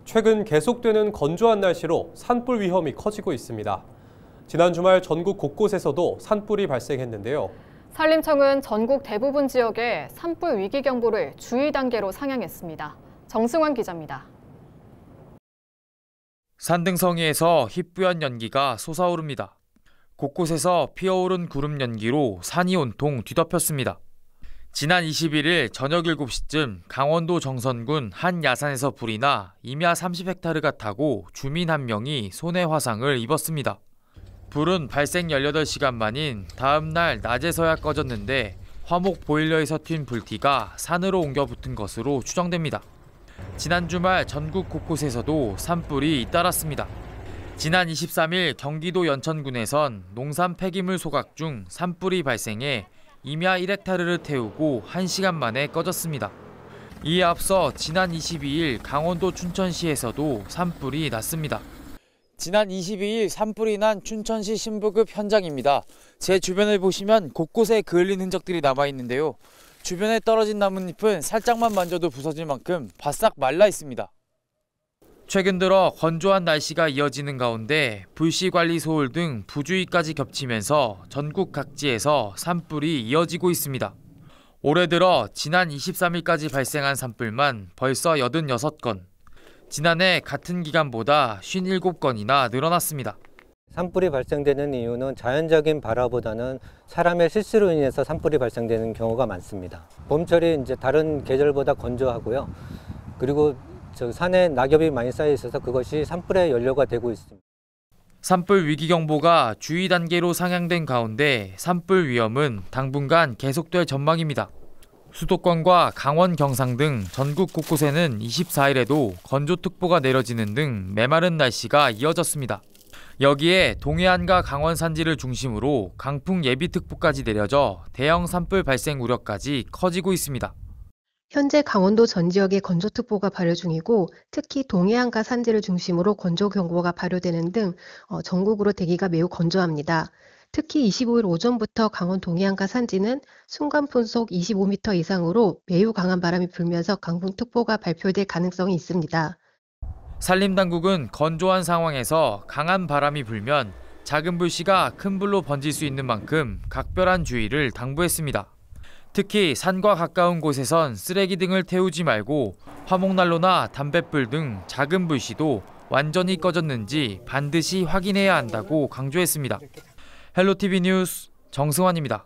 최근 계속되는 건조한 날씨로 산불 위험이 커지고 있습니다. 지난 주말 전국 곳곳에서도 산불이 발생했는데요. 산림청은 전국 대부분 지역에 산불 위기 경보를 주의 단계로 상향했습니다. 정승환 기자입니다. 산등성이에서 희뿌연 연기가 솟아오릅니다. 곳곳에서 피어오른 구름 연기로 산이 온통 뒤덮였습니다. 지난 21일 저녁 7시쯤 강원도 정선군 한 야산에서 불이 나 임야 30헥타르가 타고 주민 한 명이 손해 화상을 입었습니다. 불은 발생 18시간 만인 다음 날 낮에서야 꺼졌는데 화목 보일러에서 튄 불티가 산으로 옮겨 붙은 것으로 추정됩니다. 지난 주말 전국 곳곳에서도 산불이 잇따랐습니다. 지난 23일 경기도 연천군에선 농산 폐기물 소각 중 산불이 발생해 임야 1헥타르를 태우고 1시간 만에 꺼졌습니다. 이에 앞서 지난 22일 강원도 춘천시에서도 산불이 났습니다. 지난 22일 산불이 난 춘천시 신부급 현장입니다. 제 주변을 보시면 곳곳에 그을린 흔적들이 남아있는데요. 주변에 떨어진 나뭇잎은 살짝만 만져도 부서질 만큼 바싹 말라 있습니다. 최근 들어 건조한 날씨가 이어지는 가운데 불씨관리 소홀 등 부주의까지 겹치면서 전국 각지에서 산불이 이어지고 있습니다. 올해 들어 지난 23일까지 발생한 산불만 벌써 86건, 지난해 같은 기간보다 57건이나 늘어났습니다. 산불이 발생되는 이유는 자연적인 발화보다는 사람의 실수로 인해서 산불이 발생되는 경우가 많습니다. 봄철이 이제 다른 계절보다 건조하고요. 그리고 산에 낙엽이 많이 쌓여 있어서 그것이 산불의 연료가 되고 있습니다. 산불 위기경보가 주의 단계로 상향된 가운데 산불 위험은 당분간 계속될 전망입니다. 수도권과 강원, 경상 등 전국 곳곳에는 24일에도 건조특보가 내려지는 등 메마른 날씨가 이어졌습니다. 여기에 동해안과 강원 산지를 중심으로 강풍 예비특보까지 내려져 대형 산불 발생 우려까지 커지고 있습니다. 현재 강원도 전 지역에 건조특보가 발효 중이고 특히 동해안과 산지를 중심으로 건조경보가 발효되는 등 전국으로 대기가 매우 건조합니다. 특히 25일 오전부터 강원 동해안과 산지는 순간풍속 25m 이상으로 매우 강한 바람이 불면서 강풍특보가 발표될 가능성이 있습니다. 산림당국은 건조한 상황에서 강한 바람이 불면 작은 불씨가 큰 불로 번질 수 있는 만큼 각별한 주의를 당부했습니다. 특히 산과 가까운 곳에선 쓰레기 등을 태우지 말고 화목난로나 담뱃불 등 작은 불씨도 완전히 꺼졌는지 반드시 확인해야 한다고 강조했습니다. 헬로티비 뉴스 정승환입니다.